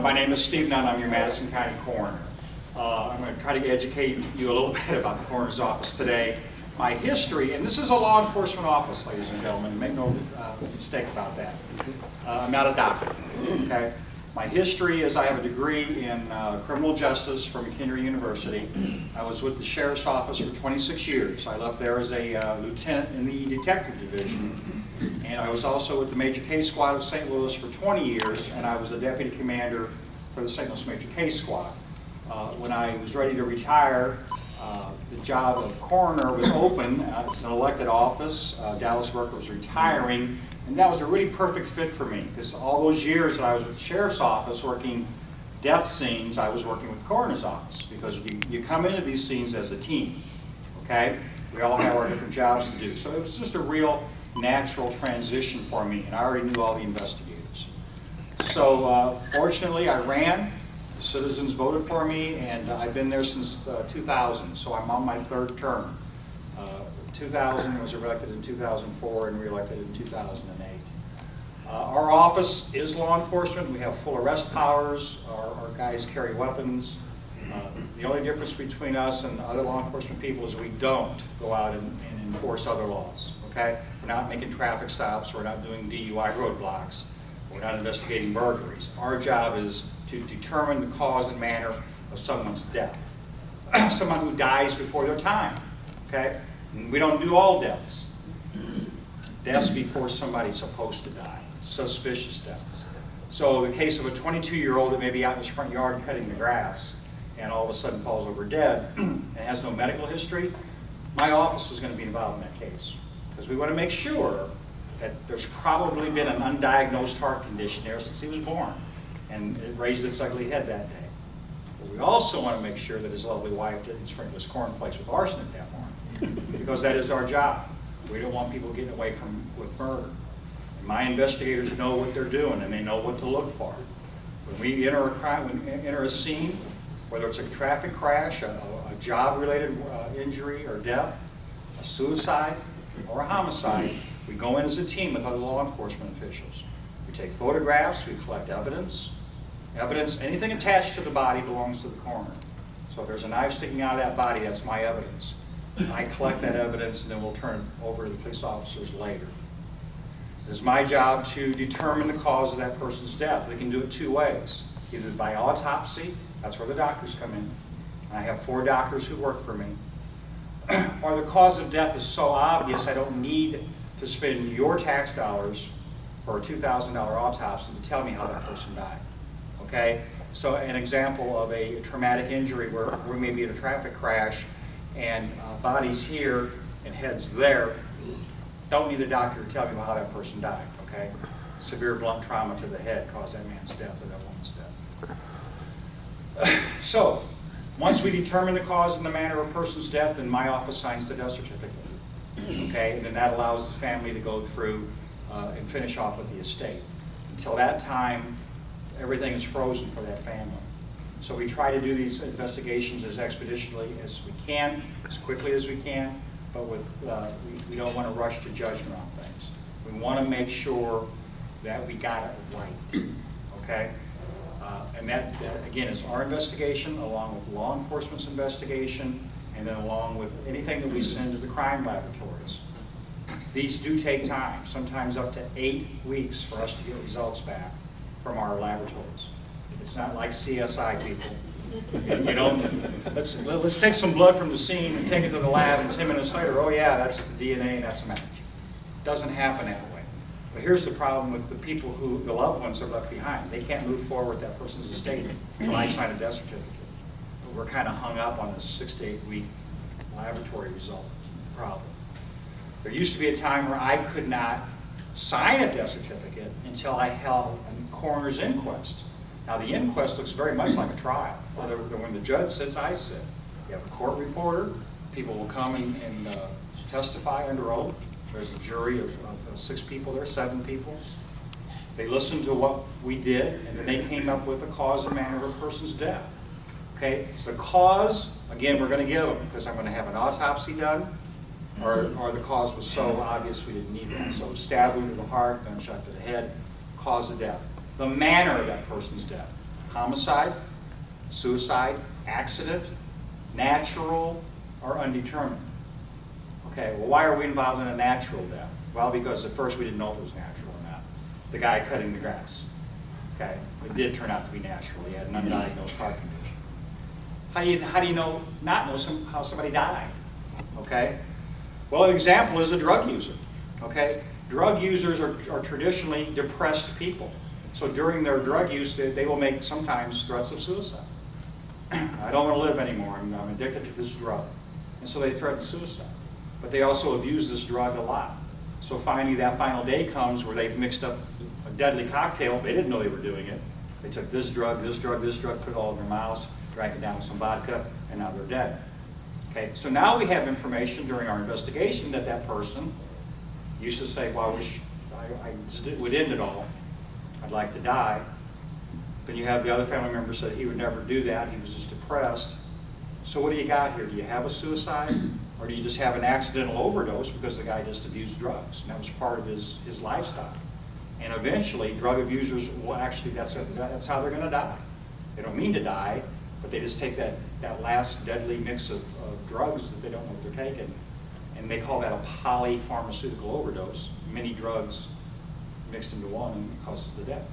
My name is Steve Nonn. I'm your Madison County Coroner. I'm going to try to educate you a little bit about the Coroner's Office today. My history, and this is a law enforcement office, ladies and gentlemen, make no mistake about that. I'm not a doctor, okay? My history is I have a degree in criminal justice from McHenry University. I was with the Sheriff's Office for 26 years. I left there as a lieutenant in the detective division. And I was also with the Major Case Squad of St. Louis for 20 years, and I was a deputy commander for the St. Louis Major Case Squad. When I was ready to retire, the job of coroner was open. It's an elected office. Dallas Burke was retiring, and that was a really perfect fit for me, because all those years that I was with the Sheriff's Office working death scenes, I was working with the Coroner's Office, because you come into these scenes as a team, okay? We all have our different jobs to do. So it was just a real natural transition for me, and I already knew all the investigators. So fortunately I ran, the citizens voted for me, and I've been there since 2000, so I'm on my third term. 2000, I was elected in 2004 and re-elected in 2008. Our office is law enforcement. We have full arrest powers. Our guys carry weapons. The only difference between us and other law enforcement people is we don't go out and enforce other laws. Okay? We're not making traffic stops. We're not doing DUI roadblocks. We're not investigating burglaries. Our job is to determine the cause and manner of someone's death. Someone who dies before their time. Okay? And we don't do all deaths. Deaths before somebody's supposed to die. Suspicious deaths. So the case of a 22-year-old that may be out in his front yard cutting the grass and all of a sudden falls over dead and has no medical history, my office is going to be involved in that case. Because we want to make sure that there's probably been an undiagnosed heart condition there since he was born, and it raised its ugly head that day. But we also want to make sure that his lovely wife didn't sprinkle his cornflakes with arsenic that morning, because that is our job. We don't want people getting away with murder. And my investigators know what they're doing, and they know what to look for. When we enter a crime, enter a scene, whether it's a traffic crash, a job-related injury or death, a suicide, or a homicide, we go in as a team with other law enforcement officials. We take photographs, we collect evidence. Anything attached to the body belongs to the coroner. So if there's a knife sticking out of that body, that's my evidence. I collect that evidence, and then we'll turn it over to the police officers later. It's my job to determine the cause of that person's death. We can do it two ways. Either by autopsy, that's where the doctors come in. And I have 4 doctors who work for me. Or the cause of death is so obvious I don't need to spend your tax dollars for a $2,000 autopsy to tell me how that person died. Okay? So an example of a traumatic injury where we may be in a traffic crash and body's here and head's there, don't need a doctor to tell me how that person died. Okay? Severe blunt trauma to the head caused that man's death or that woman's death. So, once we determine the cause and the manner of a person's death, then my office signs the death certificate. Okay, and then that allows the family to go through and finish off with the estate. Until that time, everything is frozen for that family. So we try to do these investigations as expeditiously as we can, as quickly as we can, but we don't want to rush to judgment on things. We want to make sure that we got it right. Okay? And that, again, is our investigation, along with law enforcement's investigation, and then along with anything that we send to the crime laboratories. These do take time, sometimes up to 8 weeks for us to get results back from our laboratories. It's not like CSI people. You know, let's take some blood from the scene and take it to the lab, and 10 minutes later, oh yeah, that's the DNA and that's a match. It doesn't happen that way. But here's the problem with the people who, the loved ones are left behind. They can't move forward with that person's estate until I sign a death certificate. But we're kind of hung up on this 6 to 8 week laboratory result problem. There used to be a time where I could not sign a death certificate until I held a coroner's inquest. Now the inquest looks very much like a trial. When the judge sits, I sit. You have a court reporter. People will come and testify under oath. There's a jury of 6 people there, 7 people. They listened to what we did, and then they came up with the cause and manner of a person's death. Okay, the cause, again, we're going to give them, because I'm going to have an autopsy done, or the cause was so obvious we didn't need that. So stab wound to the heart, gunshot to the head, cause of death. The manner of that person's death. Homicide, suicide, accident, natural, or undetermined. Okay, well, why are we involved in a natural death? Well, because at first we didn't know if it was natural or not. The guy cutting the grass. Okay, it did turn out to be natural. He had an undiagnosed heart condition. How do you not know how somebody died? Okay, well, an example is a drug user. Okay, drug users are traditionally depressed people. So during their drug use, they will make sometimes threats of suicide. I don't want to live anymore. I'm addicted to this drug. And so they threaten suicide. But they also abuse this drug a lot. So finally that final day comes where they've mixed up a deadly cocktail. They didn't know they were doing it. They took this drug, this drug, this drug, put it all in their mouths, drank it down with some vodka, and now they're dead. Okay, so now we have information during our investigation that that person used to say, well, I wish I would end it all. I'd like to die. Then you have the other family member said he would never do that. He was just depressed. So what do you got here? Do you have a suicide? Or do you just have an accidental overdose because the guy just abused drugs? And that was part of his lifestyle. And eventually, drug abusers will actually, that's how they're going to die. They don't mean to die, but they just take that last deadly mix of drugs that they don't know what they're taking. And they call that a polypharmaceutical overdose. Many drugs mixed into one and it causes the death.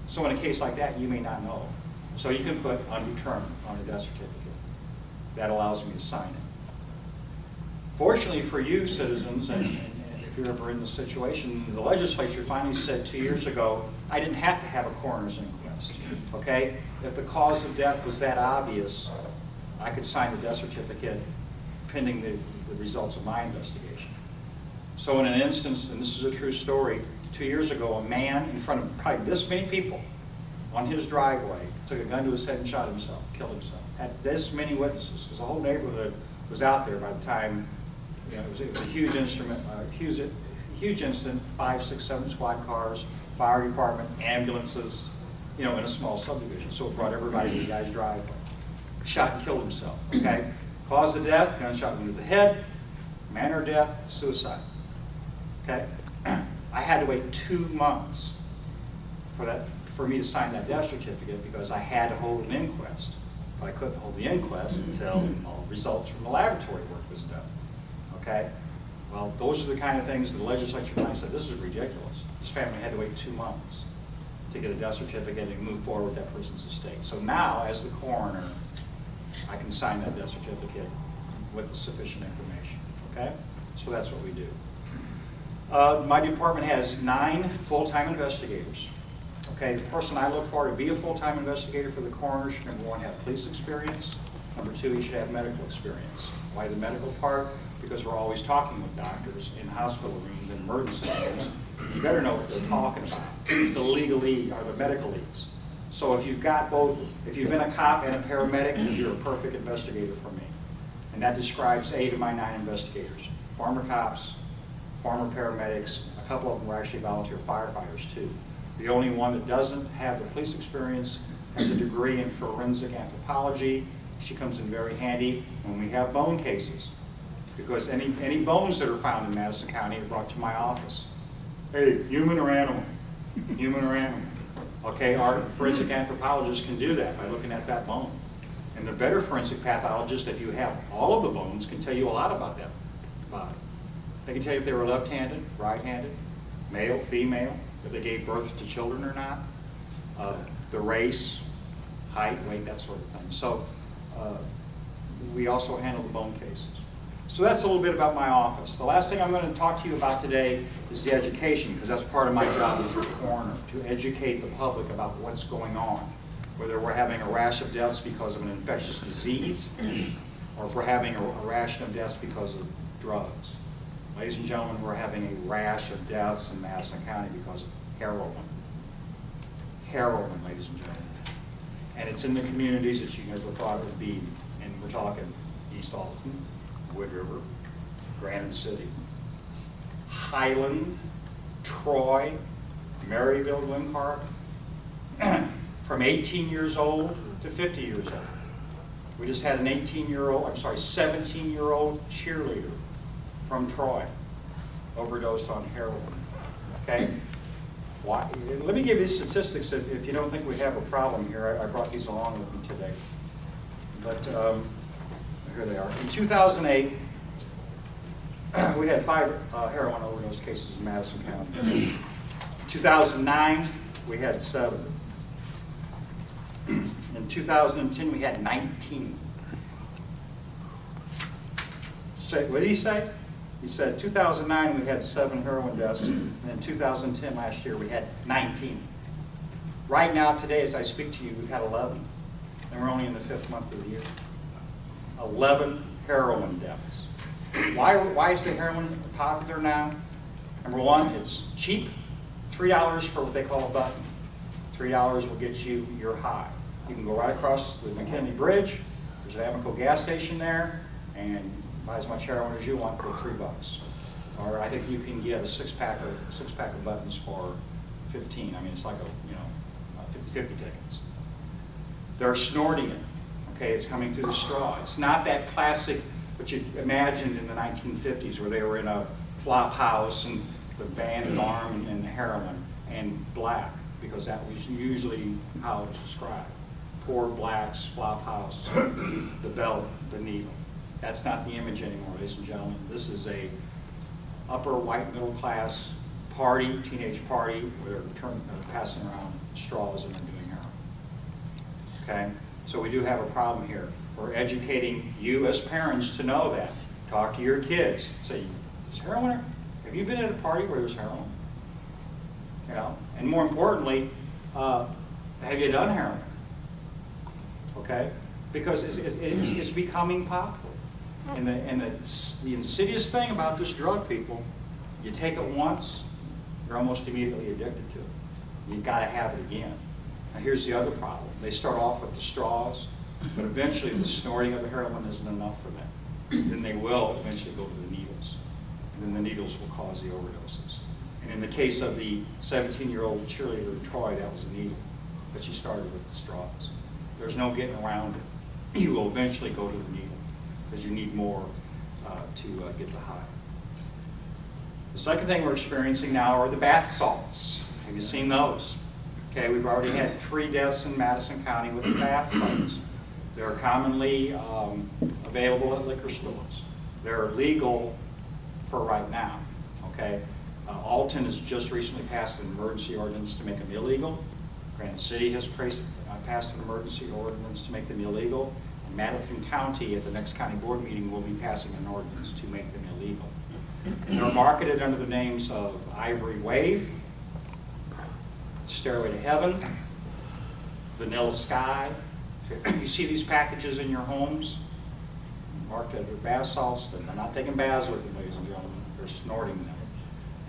So in a case like that, you may not know. So you can put undetermined on a death certificate. That allows me to sign it. Fortunately for you citizens, and if you're ever in this situation, the legislature finally said 2 years ago, I didn't have to have a coroner's inquest, okay? If the cause of death was that obvious, I could sign the death certificate pending the results of my investigation. So in an instance, and this is a true story, 2 years ago, a man in front of probably this many people on his driveway took a gun to his head and shot himself, killed himself. Had this many witnesses, because the whole neighborhood was out there by the time, you know, it was a huge huge incident, 5, 6, 7 squad cars, fire department, ambulances, you know, in a small subdivision. So it brought everybody to the guy's driveway. Shot and killed himself, okay? Cause of death, gunshot wound to the head, manner of death, suicide, okay? I had to wait 2 months for me to sign that death certificate because I had to hold an inquest. But I couldn't hold the inquest until all results from the laboratory work was done, okay? Well, those are the kind of things that the legislature finally said, this is ridiculous. This family had to wait 2 months to get a death certificate and move forward with that person's estate. So now, as the coroner, I can sign that death certificate with the sufficient information, okay? So that's what we do. My department has 9 full-time investigators. Okay, the person I look for to be a full-time investigator for the coroner should, number 1, have police experience. Number 2, he should have medical experience. Why the medical part? Because we're always talking with doctors in hospital rooms and emergency rooms. You better know what they're talking about. The legalese or the medical leads. So if you've got both, if you've been a cop and a paramedic, you're a perfect investigator for me. And that describes 8 of my 9 investigators. Former cops, former paramedics, a couple of them were actually volunteer firefighters too. The only one that doesn't have the police experience has a degree in forensic anthropology. She comes in very handy when we have bone cases. Because any bones that are found in Madison County are brought to my office. Hey, human or animal? Human or animal? Okay, our forensic anthropologist can do that by looking at that bone. And the better forensic pathologist, if you have all of the bones, can tell you a lot about that body. They can tell you if they were left-handed, right-handed, male, female, if they gave birth to children or not, the race, height, weight, that sort of thing. So we also handle the bone cases. So that's a little bit about my office. The last thing I'm going to talk to you about today is the education, because that's part of my job as your coroner, to educate the public about what's going on, whether we're having a rash of deaths because of an infectious disease, or if we're having a rash of deaths because of drugs. Ladies and gentlemen, we're having a rash of deaths in Madison County because of heroin. Heroin, ladies and gentlemen. And it's in the communities that you never thought it would be. And we're talking East Alton, Wood River, Granite City, Highland, Troy, Maryville, Glencarp, from 18 years old to 50 years old. We just had an 17-year-old cheerleader from Troy overdosed on heroin, okay? Why? Let me give you statistics if you don't think we have a problem here. I brought these along with me today. But here they are. In 2008, we had 5 heroin overdose cases in Madison County. In 2009, we had 7. In 2010, we had 19. What did he say? He said 2009 we had 7 heroin deaths, and in 2010 last year we had 19. Right now, today, as I speak to you, we've had 11, and we're only in the 5th month of the year. 11 heroin deaths. Why is the heroin popular now? Number one, it's cheap. $3 for what they call a button. $3 will get you your high. You can go right across the McKinley Bridge. There's an Amoco gas station there, and buy as much heroin as you want for $3. Or I think you can get a six-pack of buttons for 15. I mean, it's like a 50-50 tickets. They're snorting it. Okay, it's coming through the straw. It's not that classic what you imagined in the 1950s, where they were in a flop house and the banded arm and heroin and black, because that was usually how it was described. Poor blacks, flop house, the belt, the needle. That's not the image anymore, ladies and gentlemen. This is a upper white middle class party, teenage party, where they're passing around straws and they're doing heroin. Okay? So we do have a problem here. We're educating you as parents to know that. Talk to your kids. Say, is heroin? Have you been at a party where there's heroin? You know? And more importantly, have you done heroin? Okay? Because it's becoming popular. And the insidious thing about this drug, people, you take it once, you're almost immediately addicted to it. You've got to have it again. Now here's the other problem. They start off with the straws, but eventually the snorting of the heroin isn't enough for them. Then they will eventually go to the needles. And then the needles will cause the overdoses. And in the case of the 17-year-old cheerleader in Troy, that was a needle. But she started with the straws. There's no getting around it. You will eventually go to the needle, because you need more to get the high. The second thing we're experiencing now are the bath salts. Have you seen those? Okay, we've already had 3 deaths in Madison County with the bath salts. They're commonly available at liquor stores. They're legal for right now. Okay, Alton has just recently passed an emergency ordinance to make them illegal. Granite City has passed an emergency ordinance to make them illegal. And Madison County, at the next county board meeting, will be passing an ordinance to make them illegal. They're marketed under the names of Ivory Wave, Stairway to Heaven, Vanilla Sky. If you see these packages in your homes, marked as bath salts, then they're not taking baths with them, ladies and gentlemen. They're snorting them.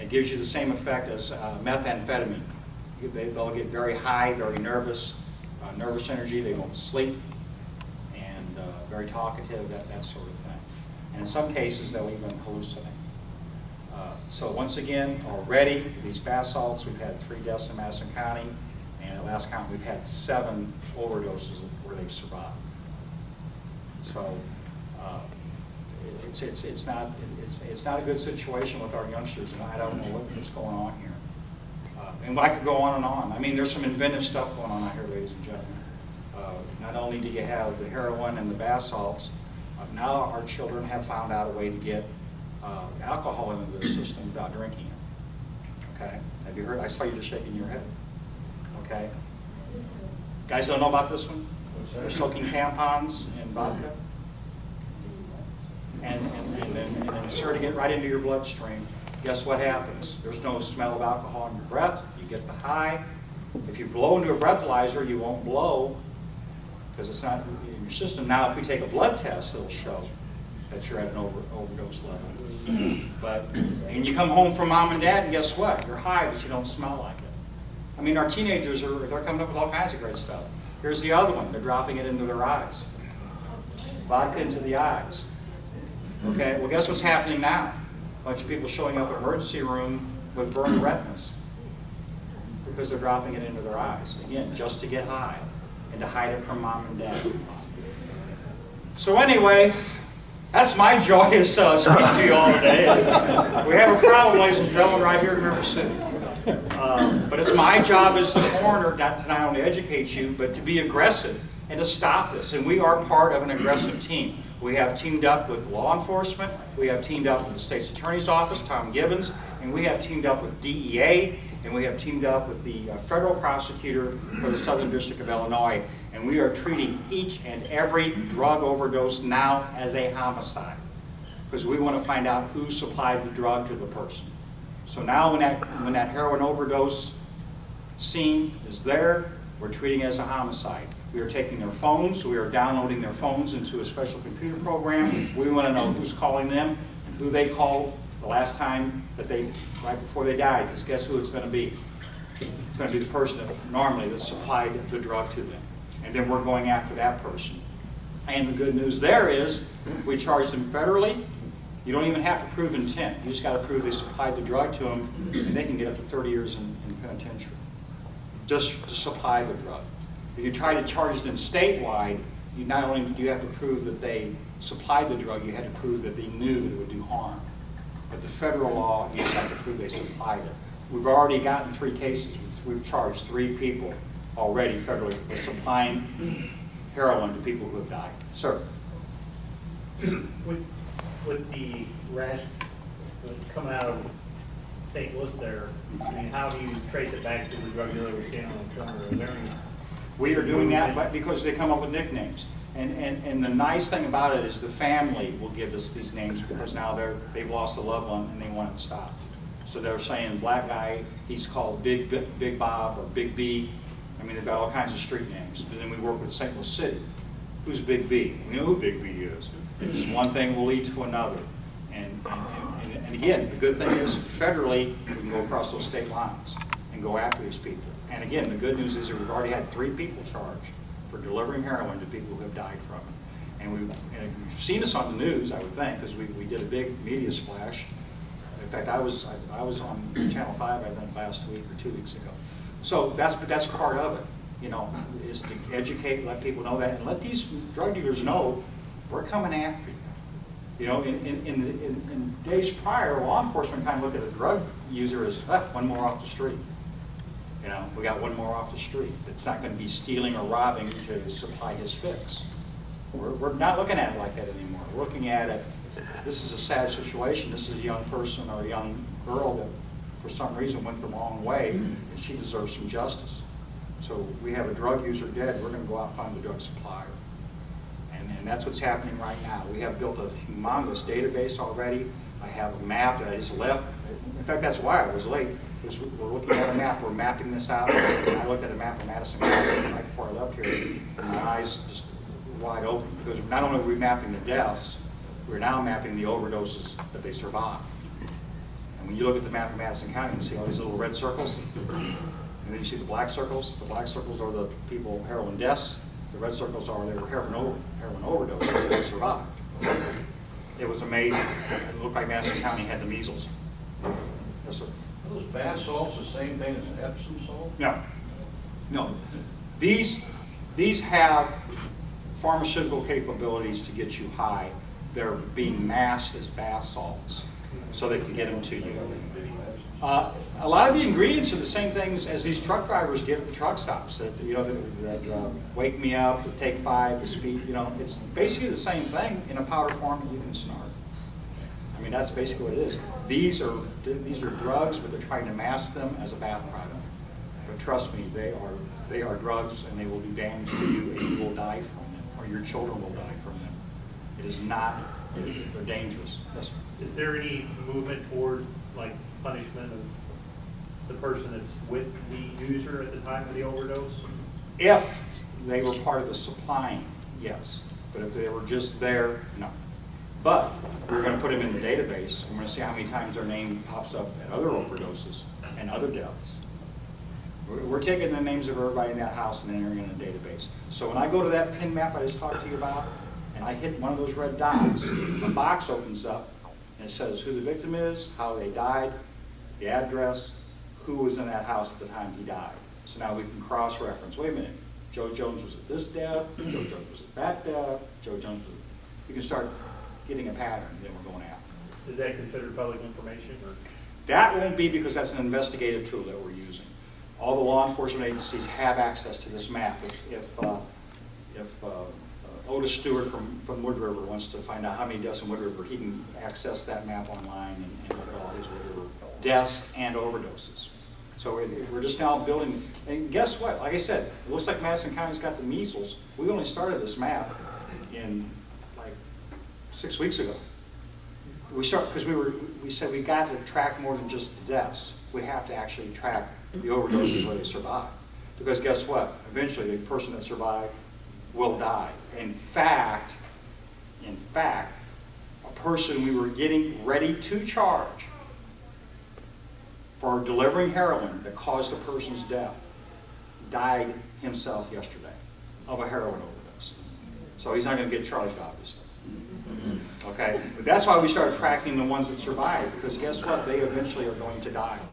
It gives you the same effect as methamphetamine. They'll get very high, very nervous, nervous energy. They won't sleep, and very talkative, that sort of thing. And in some cases, they'll even hallucinate. So once again, already, these bath salts, we've had 3 deaths in Madison County, and at last count, we've had 7 overdoses where they've survived. So it's not a good situation with our youngsters, and I don't know what's going on here. And I could go on and on. I mean, there's some inventive stuff going on out here, ladies and gentlemen. Not only do you have the heroin and the bath salts, now our children have found out a way to get alcohol into their system without drinking it. Okay? Have you heard? I saw you just shaking your head. Okay? Guys don't know about this one? They're soaking tampons in vodka and then inserting it right into your bloodstream. Guess what happens? There's no smell of alcohol in your breath. You get the high. If you blow into a breathalyzer, you won't blow because it's not in your system. Now, if we take a blood test, it'll show that you're at an overdose level. And you come home from mom and dad, and guess what? You're high, but you don't smell like it. I mean, our teenagers they're coming up with all kinds of great stuff. Here's the other one. They're dropping it into their eyes. Vodka into the eyes. Okay, well, guess what's happening now? A bunch of people showing up at the emergency room with burned retinas because they're dropping it into their eyes. Again, just to get high and to hide it from mom and dad. So anyway, that's my joyous speech to you all today. We have a problem, ladies and gentlemen, right here in River City. But it's my job as the coroner not to not only educate you, but to be aggressive and to stop this. And we are part of an aggressive team. We have teamed up with law enforcement, we have teamed up with the state's attorney's office, Tom Gibbons, and we have teamed up with DEA, and we have teamed up with the federal prosecutor for the Southern District of Illinois, and we are treating each and every drug overdose now as a homicide, because we want to find out who supplied the drug to the person. So now when that heroin overdose scene is there, we're treating it as a homicide. We are taking their phones, we are downloading their phones into a special computer program. We want to know who's calling them and who they called the last time that right before they died, because guess who it's going to be? It's going to be the person that supplied the drug to them. And then we're going after that person. And the good news there is, if we charge them federally, you don't even have to prove intent. You just got to prove they supplied the drug to them, and they can get up to 30 years in penitentiary. Just to supply the drug. If you try to charge them statewide, you not only do you have to prove that they supplied the drug, you had to prove that they knew that it would do harm. But the federal law, you just have to prove they supplied it. We've already gotten 3 cases. We've charged 3 people already federally with supplying heroin to people who have died. Sir? With the rash coming out of St. Louis there, I mean, how do you trace it back to the drug dealer we're seeing on the corner? Is there any? We are doing that because they come up with nicknames. And the nice thing about it is the family will give us these names because now they've lost a loved one and they want it stopped. So they're saying black guy, he's called Big Bob or Big B. I mean, they've got all kinds of street names. But then we work with St. Louis City. Who's Big B? We know who Big B is. One thing will lead to another. And again, the good thing is federally, we can go across those state lines and go after these people. And again, the good news is that we've already had 3 people charged for delivering heroin to people who have died from it. And you've seen us on the news, I would think, because we did a big media splash. In fact, I was on Channel 5, I think, last week or 2 weeks ago. So that's part of it, you know, is to educate, let people know that, and let these drug dealers know we're coming after you. You know, in days prior, law enforcement kind of looked at a drug user as one more off the street. You know, we got one more off the street. It's not going to be stealing or robbing to supply his fix. We're not looking at it like that anymore. We're looking at it, this is a sad situation. This is a young person or a young girl that for some reason went the wrong way, and she deserves some justice. So we have a drug user dead, we're going to go out and find the drug supplier. And that's what's happening right now. We have built a humongous database already. I have a map that I just left. In fact, that's why I was late. Because we're looking at a map, we're mapping this out. And I looked at a map of Madison County right before I left here, and my eyes just wide open. Because not only are we mapping the deaths, we're now mapping the overdoses that they survived. And when you look at the map of Madison County and see all these little red circles, and then you see the black circles are the people, heroin deaths. The red circles are their heroin overdoses that survived. It was amazing. It looked like Madison County had the measles. Yes, sir. Are those bath salts the same thing as Epsom salt? No. These have pharmaceutical capabilities to get you high. They're being masked as bath salts so they can get them to you. A lot of the ingredients are the same things as these truck drivers give at the truck stops. That wake me up, the take 5, the speed. You know, it's basically the same thing in a powder form that you can snort. I mean, that's basically what it is. These are drugs, but they're trying to mask them as a bath product. But trust me, they are drugs, and they will do damage to you, and you will die from them, or your children will die from them. It is not. They're dangerous. Yes, sir. Is there any movement toward like punishment of the person that's with the user at the time of the overdose? If they were part of the supplying, yes. But if they were just there, no. But we're going to put them in the database. We're going to see how many times their name pops up at other overdoses and other deaths. We're taking the names of everybody in that house and entering in the database. So when I go to that pin map I just talked to you about, and I hit one of those red dots, the box opens up and it says who the victim is, how they died, the address, who was in that house at the time he died. So now we can cross-reference. Wait a minute, Joe Jones was at this death, Joe Jones was at that death, Joe Jones was... We can start getting a pattern that we're going after. Is that considered public information? Or? That won't be, because that's an investigative tool that we're using. all the law enforcement agencies have access to this map. If Otis Stewart from Wood River wants to find out how many deaths in Wood River, he can access that map online and look at all his Wood River deaths and overdoses. So we're just now building, and guess what? Like I said, it looks like Madison County's got the measles. We only started this map in like 6 weeks ago. Because we said we got to track more than just the deaths. We have to actually track the overdoses where they survive. Because guess what? Eventually, the person that survived will die. In fact, a person we were getting ready to charge for delivering heroin that caused a person's death died himself yesterday of a heroin overdose. So he's not going to get charged, obviously. Okay? But that's why we started tracking the ones that survived, because guess what? They eventually are going to die.